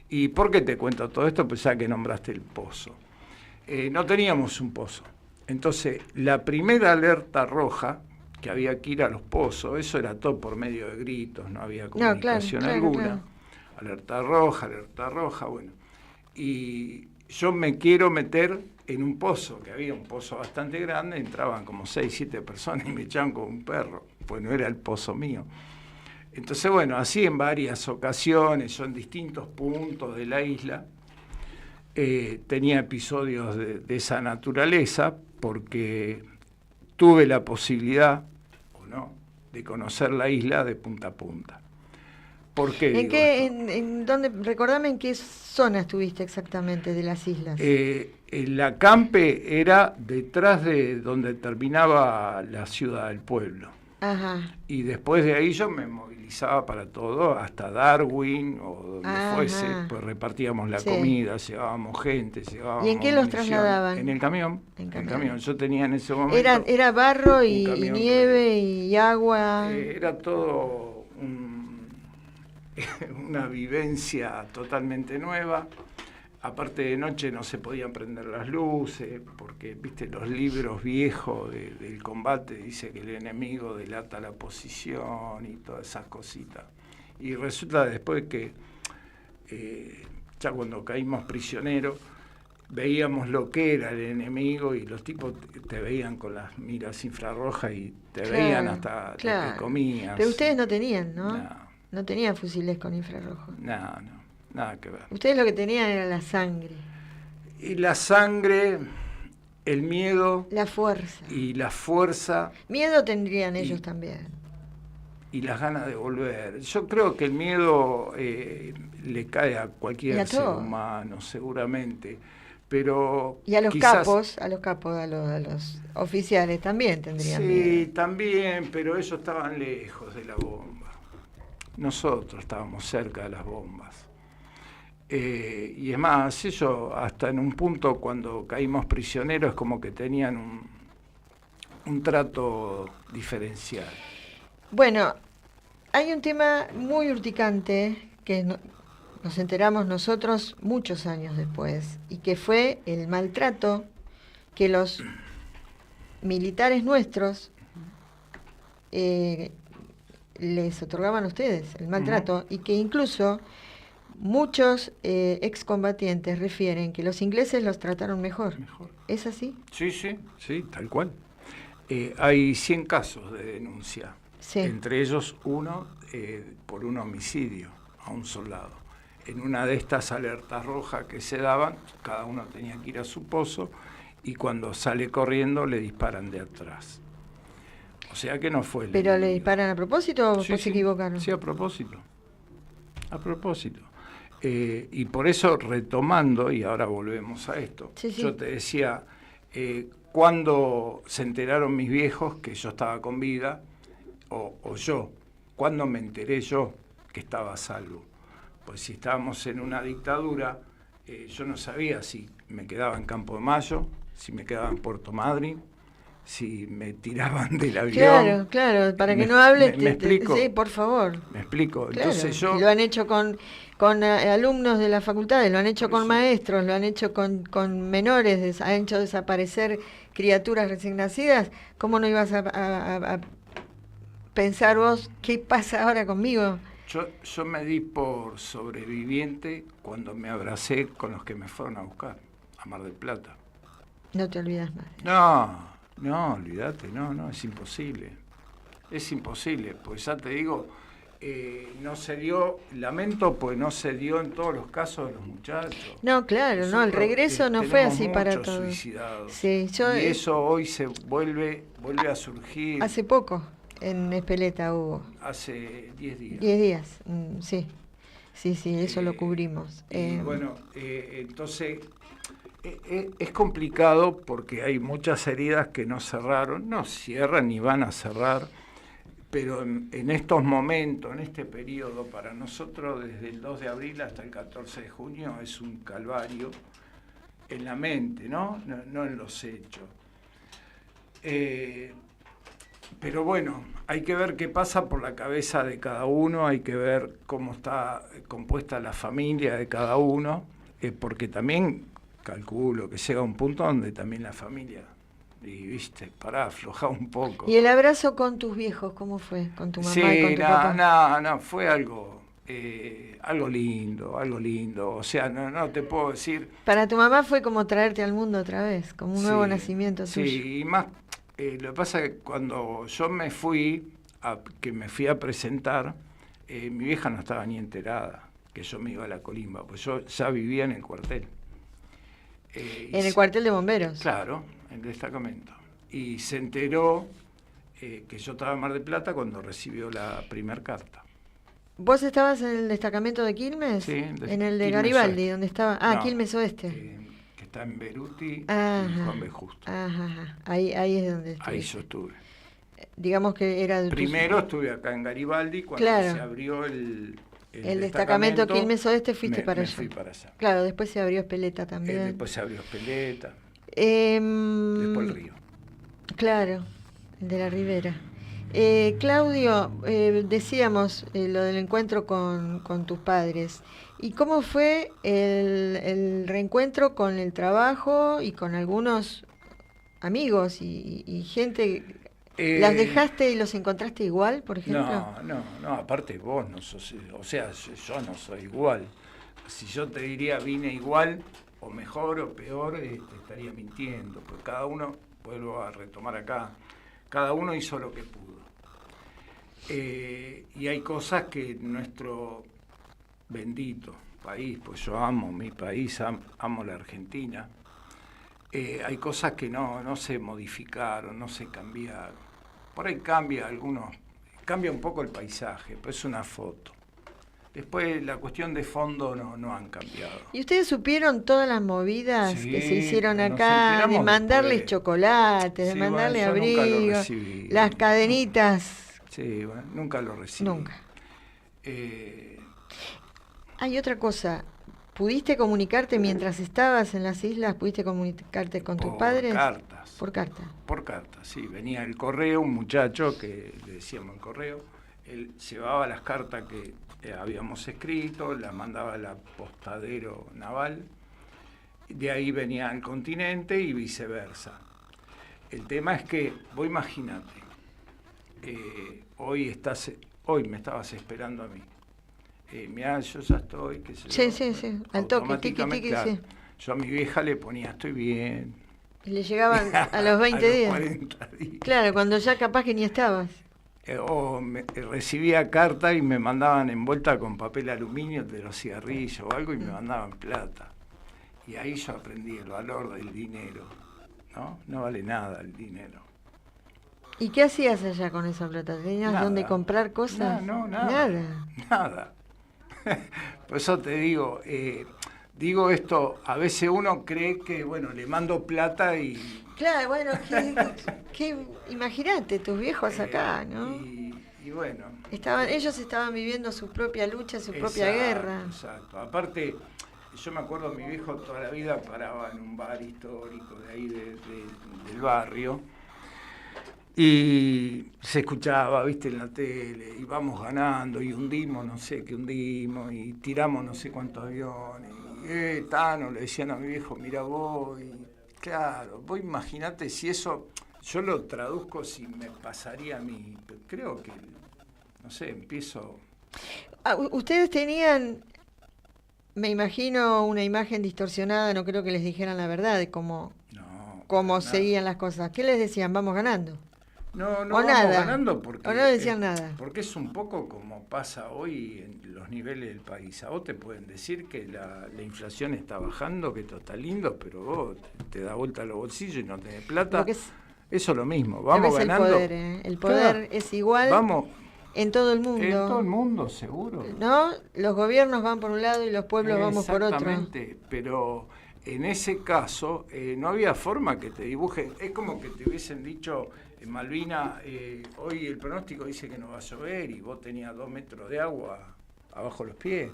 ¿Y por qué te cuento todo esto? Pues ya que nombraste el pozo. No teníamos un pozo. Entonces, la primera alerta roja, que había que ir a los pozos, eso era todo por medio de gritos, no había comunicación alguna. Claro. Alerta roja, bueno. Y yo me quiero meter en un pozo, que había un pozo bastante grande, entraban como 6, 7 personas y me echaban como un perro, pues no era el pozo mío. Entonces, bueno, así en varias ocasiones, yo en distintos puntos de la isla, tenía episodios de esa naturaleza, porque tuve la posibilidad, o no, de conocer la isla de punta a punta. ¿Por qué? Recordame en qué zona estuviste exactamente de las islas. La Campe era detrás de donde terminaba la ciudad del pueblo. Y después de ahí yo me movilizaba para todo, hasta Darwin o donde fuese, pues repartíamos la comida, llevábamos gente, llevábamos ¿Y en qué los trasladaban? En el camión. En camión. Yo tenía en ese momento... ¿Era barro y nieve y agua? Era todo una vivencia totalmente nueva. Aparte, de noche no se podían prender las luces, porque, viste, los libros viejos del combate dice que el enemigo delata la posición y todas esas cositas. Y resulta después que, ya cuando caímos prisioneros, veíamos lo que era el enemigo, y los tipos te veían con las miras infrarrojas y te veían hasta lo que comías. Pero ustedes no tenían, ¿no? No tenían fusiles con infrarrojo. No. Nada que ver. Ustedes lo que tenían era la sangre. Y la sangre, el miedo. La fuerza. Y la fuerza. Miedo tendrían ellos también. Y las ganas de volver. Yo creo que el miedo le cae a cualquier ser humano, seguramente. Pero y a los capos, a los oficiales también tendrían miedo. Sí, también, pero ellos estaban lejos de la bomba. Nosotros estábamos cerca de las bombas. Y es más, ellos hasta en un punto cuando caímos prisioneros es como que tenían un trato diferencial. Bueno, hay un tema muy urticante que nos enteramos nosotros muchos años después, y que fue el maltrato que los militares nuestros les otorgaban a ustedes, el maltrato, y que incluso muchos excombatientes refieren que los ingleses los trataron mejor. ¿Es así? Sí, tal cual. Hay 100 casos de denuncia, Sí. entre ellos uno por un homicidio a un soldado. En una de estas alertas rojas que se daban, cada uno tenía que ir a su pozo y cuando sale corriendo le disparan de atrás. O sea que no fue el ¿Pero le enemigo. disparan a propósito o Sí, se equivocaron? Sí, a propósito. A propósito. Y por eso, retomando, y ahora volvemos a esto, Sí. yo te decía, cuando se enteraron mis viejos que yo estaba con vida, o yo, cuando me enteré yo que estaba a salvo. Pues si estábamos en una dictadura, yo no sabía si me quedaba en Campo de Mayo, si me quedaba en Puerto Madryn, si me tiraban del avión. Claro, para que no hables. ¿Me explico? Sí, por favor. Me explico. Claro, Entonces yo... y lo han hecho con alumnos de las facultades, lo han hecho con maestros, lo han hecho con menores, han hecho desaparecer criaturas recién nacidas. ¿Cómo no ibas a pensar vos qué pasa ahora conmigo? Yo me di por sobreviviente cuando me abracé con los que me fueron a buscar a Mar del Plata. No te olvidas más. No, olvídate, no, es imposible. Es imposible, pues ya te digo, no se dio, lamento, pues no se dio en todos los casos de los muchachos. No, claro, Nosotros, el regreso no fue así para todos. Suicidados. Sí, y eso hoy se vuelve a surgir. Hace poco, en Espeleta hubo. Hace 10 días. 10 días, sí, eso lo cubrimos. Y bueno, entonces... Es complicado porque hay muchas heridas que no cerraron, no cierran ni van a cerrar, pero en estos momentos, en este periodo, para nosotros desde el 2 de abril hasta el 14 de junio es un calvario en la mente, no en los hechos. Pero bueno, hay que ver qué pasa por la cabeza de cada uno, hay que ver cómo está compuesta la familia de cada uno, porque también... calculo que llega a un punto donde también la familia, y viste, aflojar un poco. ¿Y el abrazo con tus viejos, cómo fue? ¿Con tu mamá y con tu papá? No, fue algo lindo, o sea, no te puedo decir... Para tu mamá fue como traerte al mundo otra vez, como un nuevo nacimiento tuyo. Sí, y más, lo que pasa es que cuando yo me fui a presentar, mi vieja no estaba ni enterada que yo me iba a la Colimba, pues yo ya vivía en el cuartel. En el cuartel de bomberos. Claro, en el destacamento. Y se enteró que yo estaba en Mar del Plata cuando recibió la primera carta. ¿Vos estabas en el destacamento de Quilmes? Sí, en el de Quilmes Garibaldi, Oeste. donde estaba... No, Quilmes Oeste. Que está en Beruti y Ajá, Juan B. Justo. Ajá. Ahí es donde estuve. Ahí yo estuve. Digamos que era... Primero estuve acá en Garibaldi cuando se abrió el destacamento Quilmes Oeste, fuiste para allá. Fui para allá. Claro, después se abrió Espeleta también. Después se abrió Espeleta. Después el Río. Claro, el de la Ribera. Claudio, decíamos lo del encuentro con tus padres. ¿Y cómo fue el reencuentro con el trabajo y con algunos amigos y gente? ¿Las dejaste y los encontraste igual, por ejemplo? No, aparte vos no sos, o sea, yo no soy igual. Si yo te diría vine igual, o mejor o peor, te estaría mintiendo, porque cada uno, vuelvo a retomar acá, cada uno hizo lo que pudo. Y hay cosas que nuestro bendito país, pues yo amo mi país, amo la Argentina, hay cosas que no se modificaron, no se cambiaron. Por ahí cambia un poco el paisaje, pero es una foto. Después la cuestión de fondo no han cambiado. ¿Y ustedes supieron todas las movidas que se hicieron acá, de mandarles después. Chocolates, de mandarle abrigo, las cadenitas? Sí, bueno, nunca lo recibí. Nunca. Hay otra cosa. ¿Pudiste comunicarte mientras estabas en las islas? ¿Pudiste comunicarte con tus padres? Cartas. cartas. Por carta. Por cartas, sí. Venía el correo, un muchacho que le decíamos el correo, él llevaba las cartas que habíamos escrito, las mandaba al apostadero naval, de ahí venía al continente y viceversa. El tema es que, vos imagínate, hoy me estabas esperando a mí. Mirá, yo ya estoy, qué sé yo. Sí, al toque, tiqui, claro, sí. Yo a mi vieja le ponía, estoy bien. Y le llegaban a los 20 a los días. 40 días. Claro, cuando ya capaz que ni estabas. Recibía carta y me mandaban envuelta con papel aluminio de los cigarrillos o algo y me mandaban plata. Y ahí yo aprendí el valor del dinero, ¿no? No vale nada el dinero. ¿Y qué hacías allá con esa plata? ¿Tenías Nada. dónde comprar cosas? Nada. Por eso te digo, digo esto, a veces uno cree que, bueno, le mando plata y... Claro, bueno, imagínate, tus viejos acá, ¿no? Y bueno... Ellos estaban viviendo su propia lucha, su propia guerra. Exacto. Aparte, yo me acuerdo, mi viejo toda la vida paraba en un bar histórico de ahí del barrio y se escuchaba, viste, en la tele, y vamos ganando, y hundimos, no sé qué hundimos, y tiramos no sé cuántos aviones, y Tano, le decían a mi viejo, mira vos, y claro, vos imaginate si eso, yo lo traduzco si me pasaría a mí, creo que, no sé, empiezo... Ustedes tenían, me imagino, una imagen distorsionada, no creo que les dijeran la verdad de cómo seguían las cosas. ¿Qué les decían? Vamos ganando. No o vamos nada. ganando porque... O no decían nada. Porque es un poco como pasa hoy en los niveles del país. A vos te pueden decir que la inflación está bajando, que esto está lindo, pero vos te da vuelta a los bolsillos y no tenés plata. Eso es lo mismo. Vamos ganando. El poder, ¿eh? El poder claro, es igual en todo el mundo. En todo el mundo, seguro. ¿No? Los gobiernos van por un lado y los pueblos vamos por otro. Exactamente, pero... En ese caso, no había forma que te dibujen. Es como que te hubiesen dicho, en Malvinas, hoy el pronóstico dice que no va a llover y vos tenías 2 metros de agua abajo los pies.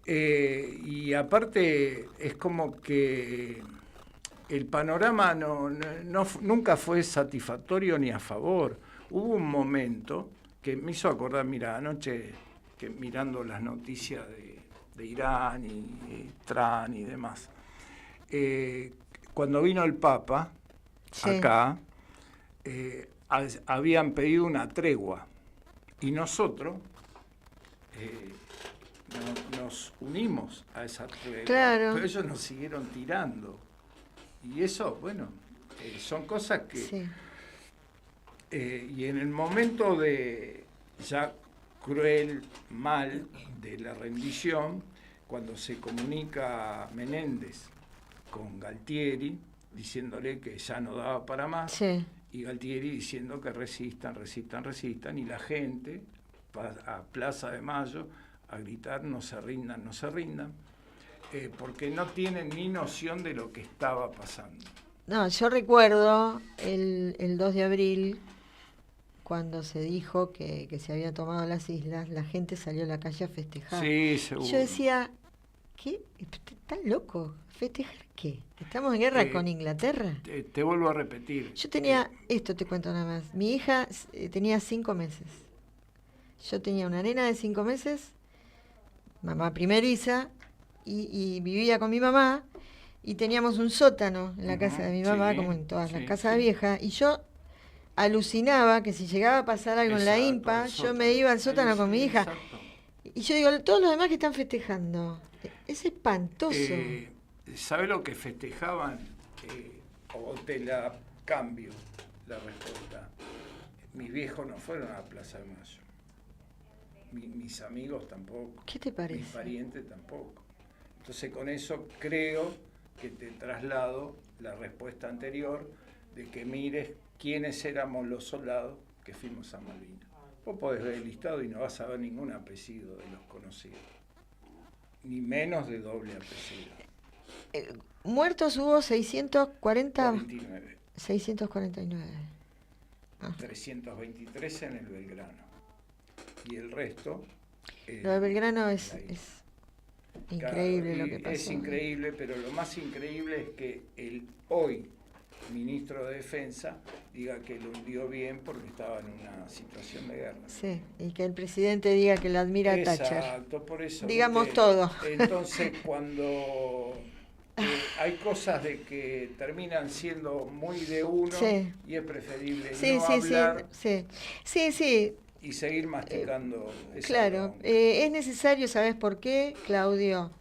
Y aparte, es como que el panorama nunca fue satisfactorio ni a favor. Hubo un momento que me hizo acordar, mira, anoche que mirando las noticias de Irán y Trump y demás. Cuando vino el Papa, acá, habían pedido una tregua y nosotros nos unimos a esa tregua, claro. Pero ellos nos siguieron tirando y eso, bueno, son cosas que... Sí. Y en el momento de ya cruel, mal, de la rendición, cuando se comunica Menéndez con Galtieri, diciéndole que ya no daba para más, sí. Y Galtieri diciendo que resistan, y la gente a Plaza de Mayo a gritar no se rindan, porque no tienen ni noción de lo que estaba pasando. No, yo recuerdo el 2 de abril, cuando se dijo que se habían tomado las islas, la gente salió a la calle a festejar. Sí, seguro. Yo decía, ¿qué? ¿Están locos? ¿Festejar qué? ¿Estamos en guerra con Inglaterra? Te vuelvo a repetir. Yo tenía, esto te cuento nada más, mi hija tenía 5 meses. Yo tenía una nena de 5 meses, mamá primeriza, y vivía con mi mamá, y teníamos un sótano en la casa de mi mamá, como en todas las casas viejas, y yo alucinaba que si llegaba a pasar algo en la IMPA, yo me iba al sótano con mi hija. Exacto. Y yo digo, todos los demás que están festejando, es espantoso. ¿Sabe lo que festejaban? O te la cambio la respuesta. Mis viejos no fueron a Plaza de Mayo. Mis amigos tampoco. ¿Qué te parece? Mis parientes tampoco. Entonces con eso creo que te traslado la respuesta anterior de que mires quiénes éramos los soldados que fuimos a Malvinas. Vos podés ver el listado y no vas a ver ningún apellido de los conocidos. Ni menos de doble apellido. Muertos hubo 640... 49. 649. 323 en el Belgrano. Y el resto... Lo de Belgrano es increíble, claro, lo que pasó. Es increíble, pero lo más increíble es que hoy ministro de Defensa diga que lo hundió bien porque estaba en una situación de guerra. Sí, y que el presidente diga que lo admira a Thatcher. Exacto, por eso. Digamos ¿viste? todo. Entonces, cuando hay cosas de que terminan siendo muy de uno, sí. y es preferible sí, no sí, hablar sí. y seguir masticando esa claro, bronca. es necesario, ¿sabes por qué, Claudio?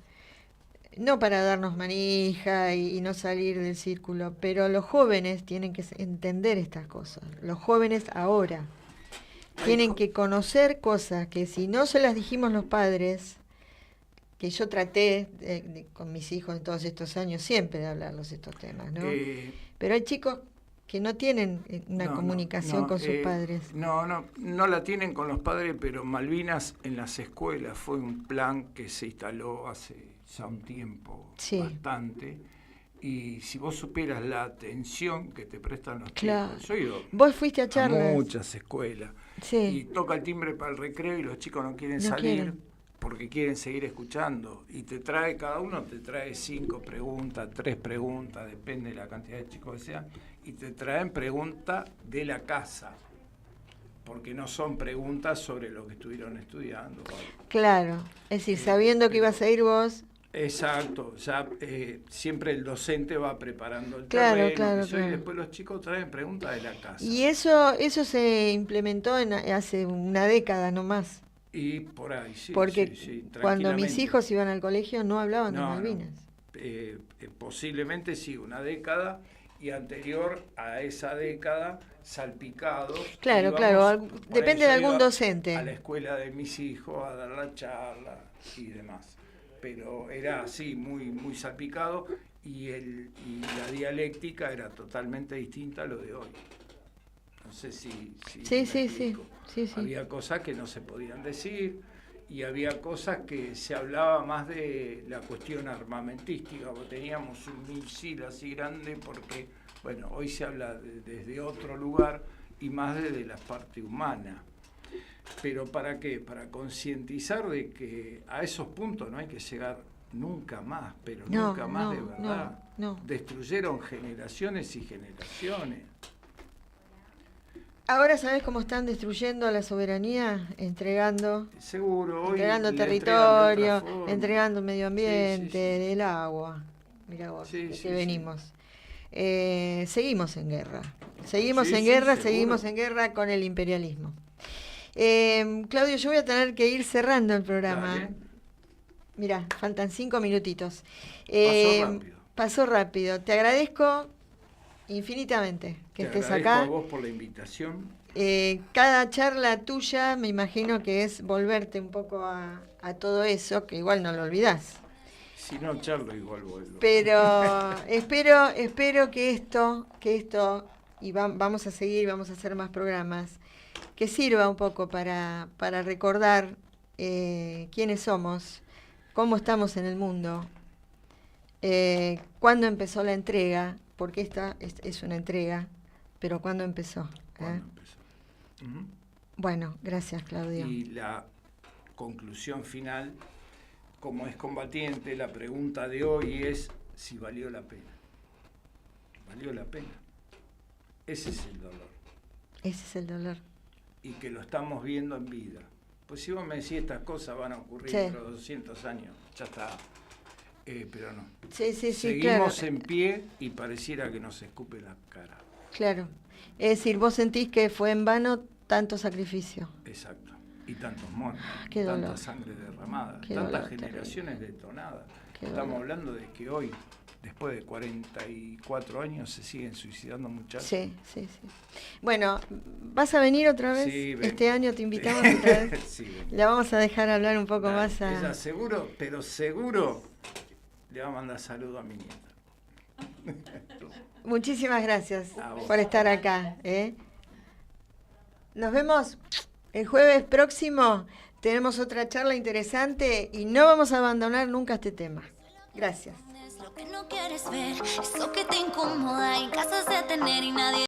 No para darnos manija y no salir del círculo, pero los jóvenes tienen que entender estas cosas. Los jóvenes ahora tienen que conocer cosas que si no se las dijimos los padres, que yo traté con mis hijos en todos estos años siempre de hablarlos estos temas, ¿no? Pero hay chicos que no tienen una comunicación con sus padres. No la tienen con los padres, pero Malvinas en las escuelas fue un plan que se instaló hace ya un tiempo bastante. Y si vos supieras la atención que te prestan los chicos. Yo he ido vos fuiste a charlas. A muchas escuelas. Y toca el timbre para el recreo y los chicos no quieren salir. Porque quieren seguir escuchando, y cada uno te trae 5 preguntas, 3 preguntas, depende de la cantidad de chicos que sean, y te traen preguntas de la casa, porque no son preguntas sobre lo que estuvieron estudiando. Claro, es decir, sabiendo que ibas a ir vos. Exacto, ya siempre el docente va preparando el terreno, claro. Y después los chicos traen preguntas de la casa. Y eso se implementó hace una década nomás. Y por ahí, sí. Porque cuando mis hijos iban al colegio no hablaban de Malvinas. Posiblemente sí, una década, y anterior a esa década, salpicados. Claro, depende de algún docente. A la escuela de mis hijos a dar la charla y demás. Pero era así, muy, muy salpicado, y la dialéctica era totalmente distinta a lo de hoy. No sé si Sí. Había cosas que no se podían decir, y había cosas que se hablaba más de la cuestión armamentística, porque teníamos un misil así grande, porque, bueno, hoy se habla desde otro lugar y más desde la parte humana. ¿Pero para qué? Para concientizar de que a esos puntos no hay que llegar nunca más, pero nunca más de verdad. No. Destruyeron generaciones y generaciones. Ahora, ¿sabés cómo están destruyendo la soberanía? Entregando territorio, entregando medio ambiente, el agua. Mirá vos, venimos. Seguimos en guerra. Seguimos en guerra con el imperialismo. Claudio, yo voy a tener que ir cerrando el programa. Dale. Mirá, faltan 5 minutitos. Pasó rápido. Te agradezco infinitamente que estés acá. Te agradezco a vos por la invitación. Cada charla tuya me imagino que es volverte un poco a todo eso, que igual no lo olvidás. Si no charlo, igual vuelvo. Pero espero que esto, y vamos a seguir, vamos a hacer más programas, que sirva un poco para recordar quiénes somos, cómo estamos en el mundo, cuándo empezó la entrega, porque esta es una entrega, pero ¿cuándo empezó? ¿Cuándo empezó? Uh-huh. Bueno, gracias, Claudio. Y la conclusión final, como es combatiente, la pregunta de hoy es si valió la pena. ¿Valió la pena? Ese es el dolor. Ese es el dolor. Y que lo estamos viendo en vida. Pues si vos me decís estas cosas van a ocurrir dentro de 200 años, ya está. Pero no. Seguimos en pie y pareciera que nos escupe la cara. Claro. Es decir, vos sentís que fue en vano tanto sacrificio. Exacto. Y tantos muertos, tanta sangre derramada, tantas generaciones detonadas. Estamos hablando de que hoy, después de 44 años, se siguen suicidando muchachos. Sí. Bueno, ¿vas a venir otra vez? Sí, este año te invitamos otra vez. Sí, la vamos a dejar hablar un poco más a... Ella seguro le va a mandar saludo a mi nieta. Muchísimas gracias por estar acá. Nos vemos el jueves próximo. Tenemos otra charla interesante y no vamos a abandonar nunca este tema. Gracias. Lo que no quieres ver, eso que te incomoda, en casa de tener y nadie